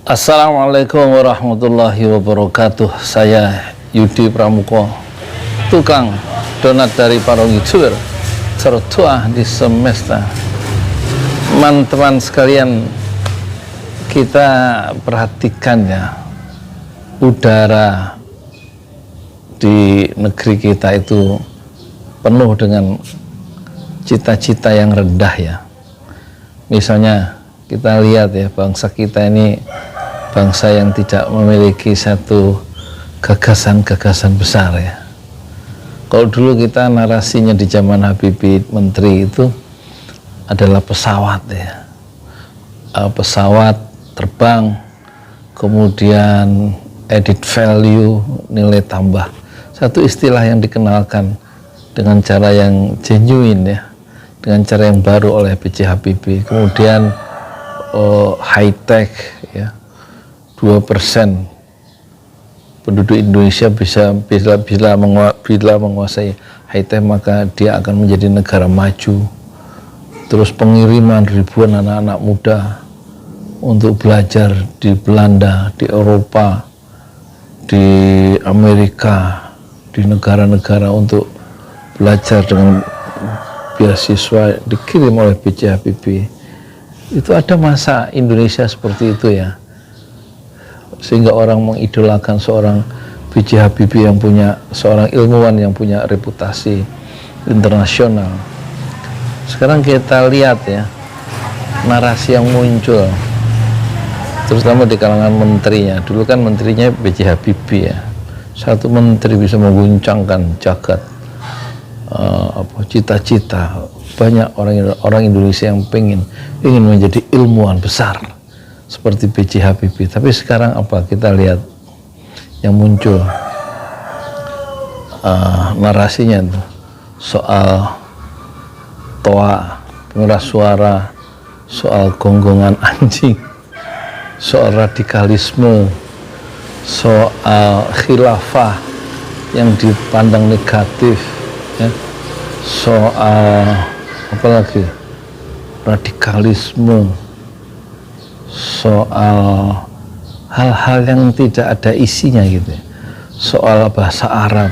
Assalamualaikum warahmatullahi wabarakatuh. Saya Yudi Pramuko, tukang donat dari Parongijur, tertua di semesta. Teman-teman sekalian, kita perhatikan ya, udara di negeri kita itu penuh dengan cita-cita yang rendah ya. Misalnya kita lihat ya, bangsa kita ini bangsa yang tidak memiliki satu gagasan-gagasan besar ya. Kalau dulu kita narasinya di zaman Habibie Menteri itu adalah pesawat ya, pesawat terbang, kemudian added value, nilai tambah. Satu istilah yang dikenalkan dengan cara yang genuine ya, dengan cara yang baru oleh B.J. Habibie. Kemudian high tech ya, 2% penduduk Indonesia bila menguasai high tech maka dia akan menjadi negara maju. Terus pengiriman ribuan anak-anak muda untuk belajar di Belanda, di Eropa, di Amerika, di negara-negara untuk belajar dengan beasiswa dikirim oleh B.J. Habibie. Itu ada masa Indonesia seperti itu ya, sehingga orang mengidolakan seorang B.J. Habibie yang punya, seorang ilmuwan yang punya reputasi internasional. Sekarang kita lihat ya, narasi yang muncul terutama di kalangan menterinya. Dulu kan menterinya B.J. Habibie ya, satu menteri bisa mengguncangkan jagat cita-cita banyak orang Indonesia yang ingin menjadi ilmuwan besar seperti B.J. Habibie. Tapi sekarang apa kita lihat yang muncul narasinya itu soal toa, pengeras suara, soal gonggongan anjing, soal radikalisme, soal khilafah yang dipandang negatif ya, soal apalagi radikalisme, soal hal-hal yang tidak ada isinya gitu, soal bahasa Arab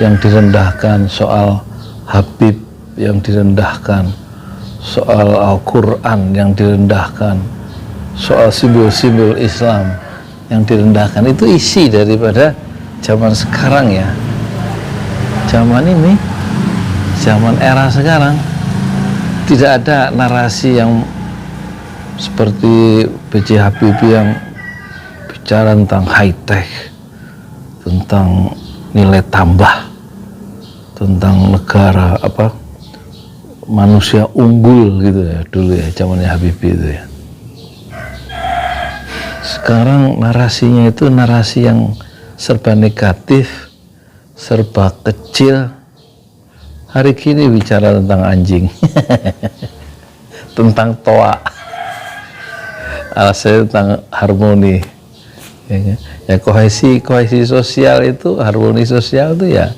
yang direndahkan, soal Habib yang direndahkan, soal Al-Quran yang direndahkan, soal simbol-simbol Islam yang direndahkan. Itu isi daripada zaman sekarang ya, zaman ini, zaman era sekarang. Tidak ada narasi yang seperti B.J. Habibie yang bicara tentang high tech, tentang nilai tambah, tentang negara manusia unggul gitu ya, dulu ya zamannya Habibie itu ya. Sekarang narasinya itu narasi yang serba negatif, serba kecil. Hari kini bicara tentang anjing, tentang toa, alasannya tentang harmoni, ya kohesi sosial itu, harmoni sosial itu ya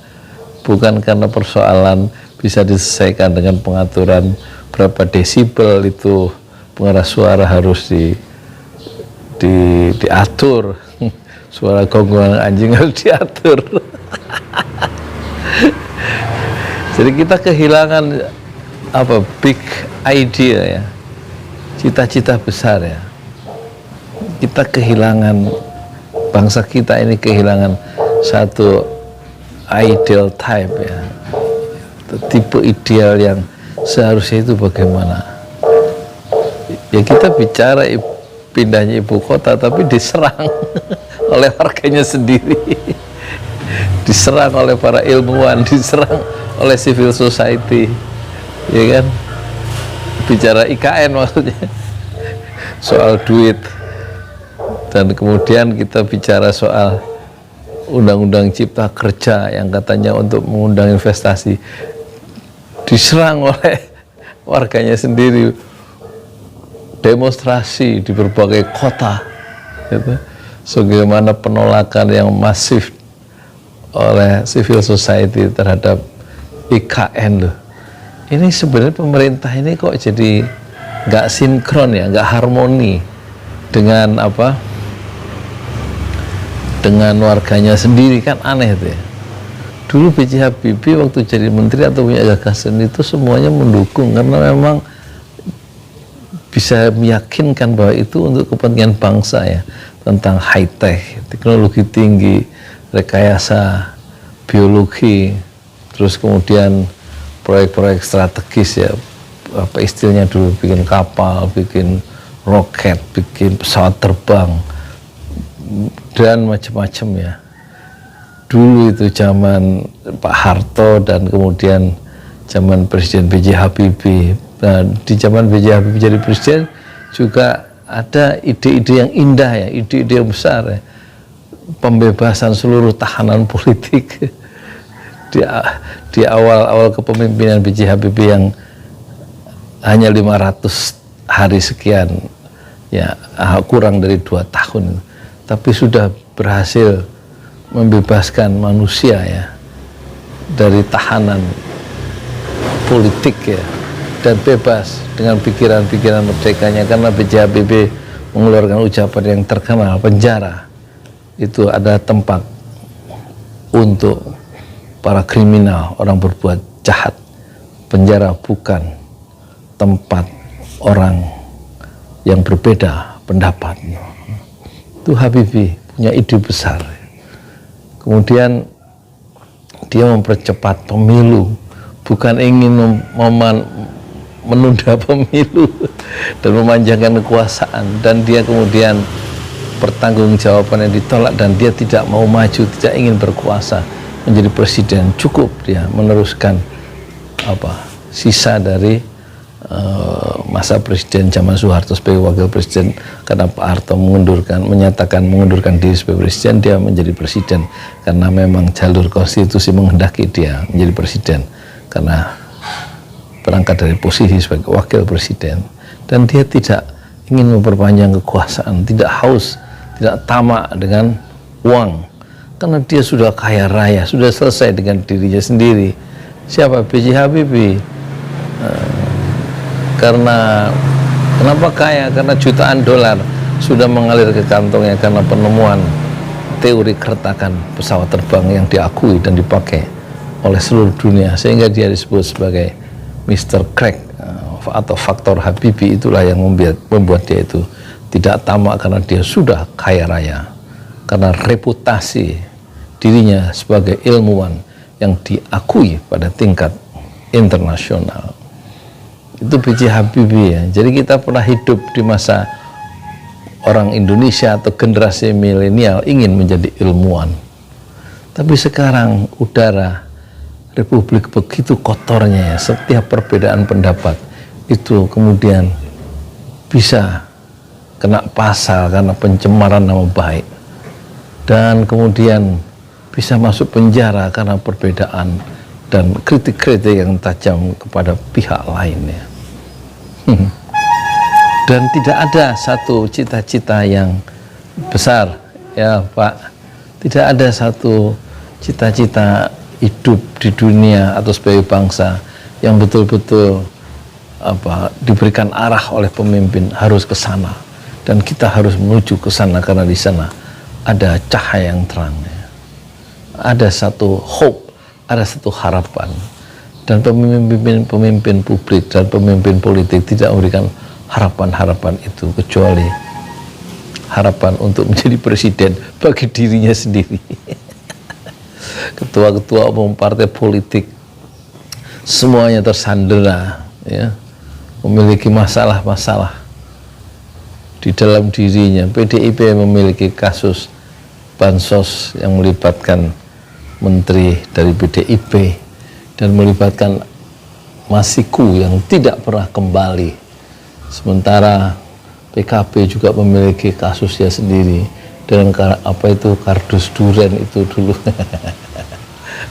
bukan karena persoalan bisa diselesaikan dengan pengaturan berapa desibel itu pengeras suara harus diatur, suara gonggongan anjing harus diatur. Jadi kita kehilangan big idea ya, cita-cita besar ya. Kita kehilangan, bangsa kita ini kehilangan satu ideal type ya, tipe ideal yang seharusnya itu bagaimana. Ya kita bicara pindahnya ibu kota tapi diserang oleh warganya sendiri, diserang oleh para ilmuwan, diserang oleh civil society, ya kan? Bicara IKN maksudnya, soal duit, dan kemudian kita bicara soal undang-undang cipta kerja yang katanya untuk mengundang investasi, diserang oleh warganya sendiri, demonstrasi di berbagai kota, gitu. Sebagaimana penolakan yang masif oleh civil society terhadap IKN loh. Ini sebenarnya pemerintah ini kok jadi nggak sinkron ya, nggak harmoni dengan apa, dengan warganya sendiri, kan aneh itu ya. Dulu B.J. Habibie waktu jadi menteri atau punya gagasan itu semuanya mendukung, karena memang bisa meyakinkan bahwa itu untuk kepentingan bangsa ya, tentang high tech, teknologi tinggi, rekayasa biologi, terus kemudian proyek-proyek strategis ya, apa istilahnya dulu, bikin kapal, bikin roket, bikin pesawat terbang, dan macam-macam ya. Dulu itu zaman Pak Harto dan kemudian zaman Presiden B.J. Habibie. Nah, di zaman B.J. Habibie jadi presiden juga ada ide-ide yang indah ya, ide-ide yang besar ya. Pembebasan seluruh tahanan politik di awal-awal kepemimpinan B.J. Habibie yang hanya 500 hari sekian ya, kurang dari 2 tahun, tapi sudah berhasil membebaskan manusia ya dari tahanan politik ya, dan bebas dengan pikiran-pikiran merdekanya. Karena B.J. Habibie mengeluarkan ucapan yang terkenal, penjara itu ada tempat untuk para kriminal, orang berbuat jahat. Penjara bukan tempat orang yang berbeda pendapat. Itu Habibie punya ide besar. Kemudian dia mempercepat pemilu, bukan ingin menunda pemilu dan memanjangkan kekuasaan, dan dia kemudian pertanggungjawabannya ditolak dan dia tidak mau maju, tidak ingin berkuasa menjadi presiden. Cukup dia meneruskan apa sisa dari masa presiden zaman Soeharto sebagai wakil presiden, karena Pak Harto menyatakan mengundurkan diri sebagai presiden, dia menjadi presiden karena memang jalur konstitusi menghendaki dia menjadi presiden karena berangkat dari posisi sebagai wakil presiden. Dan dia tidak ingin memperpanjang kekuasaan, tidak haus, tidak tamak dengan uang, karena dia sudah kaya raya, sudah selesai dengan dirinya sendiri. Siapa? B.J. Habibie. Kenapa kaya? Karena jutaan dolar sudah mengalir ke kantongnya karena penemuan teori keretakan pesawat terbang yang diakui dan dipakai oleh seluruh dunia, sehingga dia disebut sebagai Mr. Crack atau faktor Habibie. Itulah yang membuat dia itu tidak tamak, karena dia sudah kaya raya, karena reputasi dirinya sebagai ilmuwan yang diakui pada tingkat internasional. Itu B.J. Habibie ya. Jadi kita pernah hidup di masa orang Indonesia atau generasi milenial ingin menjadi ilmuwan, tapi sekarang udara Republik begitu kotornya ya, setiap perbedaan pendapat itu kemudian bisa kena pasal karena pencemaran nama baik, dan kemudian bisa masuk penjara karena perbedaan dan kritik-kritik yang tajam kepada pihak lainnya. Dan tidak ada satu cita-cita yang besar ya Pak, tidak ada satu cita-cita hidup di dunia atau sebagai bangsa yang betul-betul diberikan arah oleh pemimpin harus ke sana, dan kita harus menuju ke sana karena di sana ada cahaya yang terang, ada satu hope, ada satu harapan. Dan pemimpin publik dan pemimpin politik tidak memberikan harapan-harapan itu, kecuali harapan untuk menjadi presiden bagi dirinya sendiri. Ketua-ketua umum partai politik semuanya tersandera ya, memiliki masalah-masalah di dalam dirinya. PDIP memiliki kasus bansos yang melibatkan menteri dari PDIP dan melibatkan Masiku yang tidak pernah kembali. Sementara PKB juga memiliki kasusnya sendiri dengan kardus duren itu dulu.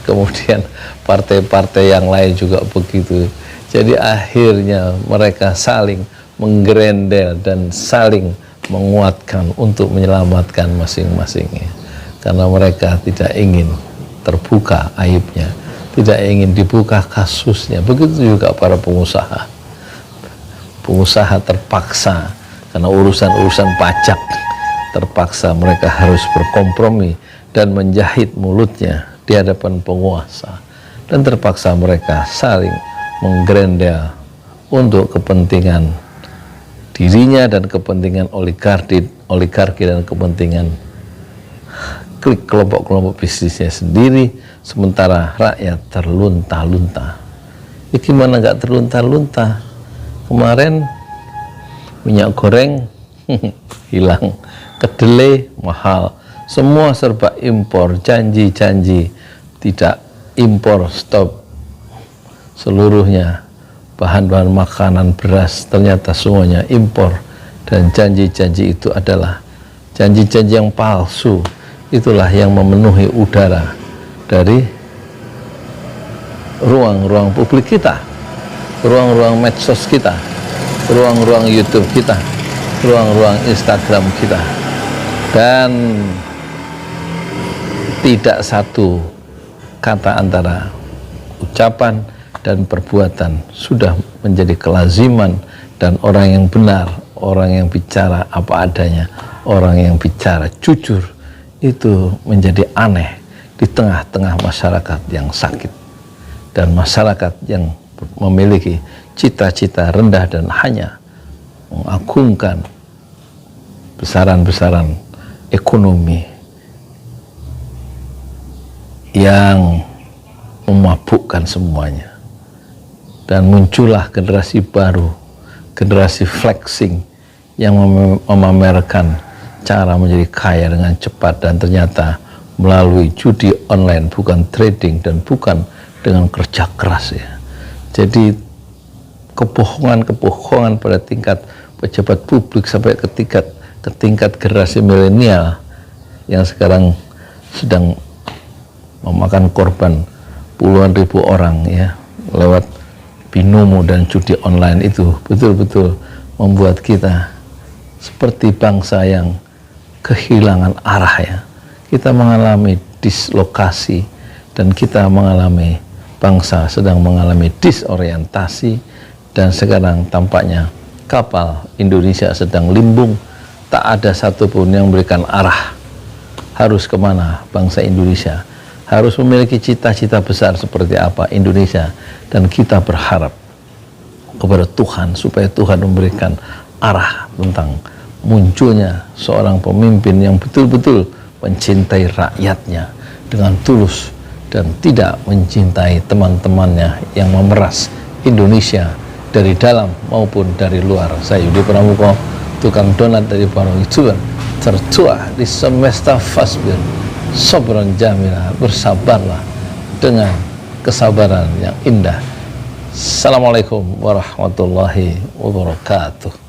Kemudian partai-partai yang lain juga begitu. Jadi akhirnya mereka saling menggerendel dan saling menguatkan untuk menyelamatkan masing-masingnya, karena mereka tidak ingin terbuka aibnya, tidak ingin dibuka kasusnya. Begitu juga para pengusaha terpaksa karena urusan-urusan pajak terpaksa mereka harus berkompromi dan menjahit mulutnya di hadapan penguasa, dan terpaksa mereka saling menggerendel untuk kepentingan dirinya dan kepentingan oligarki dan kepentingan klik kelompok-kelompok bisnisnya sendiri, sementara rakyat terlunta-lunta. Ya gimana nggak terlunta-lunta? Kemarin minyak goreng hilang, kedelai mahal, semua serba impor, janji-janji tidak impor, stop seluruhnya. Bahan-bahan makanan, beras, ternyata semuanya impor, dan janji-janji itu adalah janji-janji yang palsu. Itulah yang memenuhi udara dari ruang-ruang publik kita, ruang-ruang medsos kita, ruang-ruang YouTube kita, ruang-ruang Instagram kita, dan tidak satu kata antara ucapan dan perbuatan sudah menjadi kelaziman, dan orang yang benar, orang yang bicara apa adanya, orang yang bicara jujur itu menjadi aneh di tengah-tengah masyarakat yang sakit dan masyarakat yang memiliki cita-cita rendah dan hanya mengagungkan besaran-besaran ekonomi yang memabukkan semuanya. Dan muncullah generasi baru, generasi flexing yang memamerkan cara menjadi kaya dengan cepat, dan ternyata melalui judi online, bukan trading dan bukan dengan kerja keras ya. Jadi kebohongan-kebohongan pada tingkat pejabat publik sampai ke tingkat generasi milenial yang sekarang sedang memakan korban puluhan ribu orang ya lewat binomo dan judi online, itu betul-betul membuat kita seperti bangsa yang kehilangan arah ya. Kita mengalami dislokasi, dan kita mengalami, bangsa sedang mengalami disorientasi, dan sekarang tampaknya kapal Indonesia sedang limbung, tak ada satupun yang memberikan arah harus kemana bangsa Indonesia, harus memiliki cita-cita besar seperti apa Indonesia. Dan kita berharap kepada Tuhan supaya Tuhan memberikan arah tentang munculnya seorang pemimpin yang betul-betul mencintai rakyatnya dengan tulus dan tidak mencintai teman-temannya yang memeras Indonesia dari dalam maupun dari luar. Saya Yudi Pramuko, tukang donat dari Parung Ijuan, tertua di semesta fasbir, sobron jamila, bersabarlah dengan kesabaran yang indah. Assalamualaikum warahmatullahi wabarakatuh.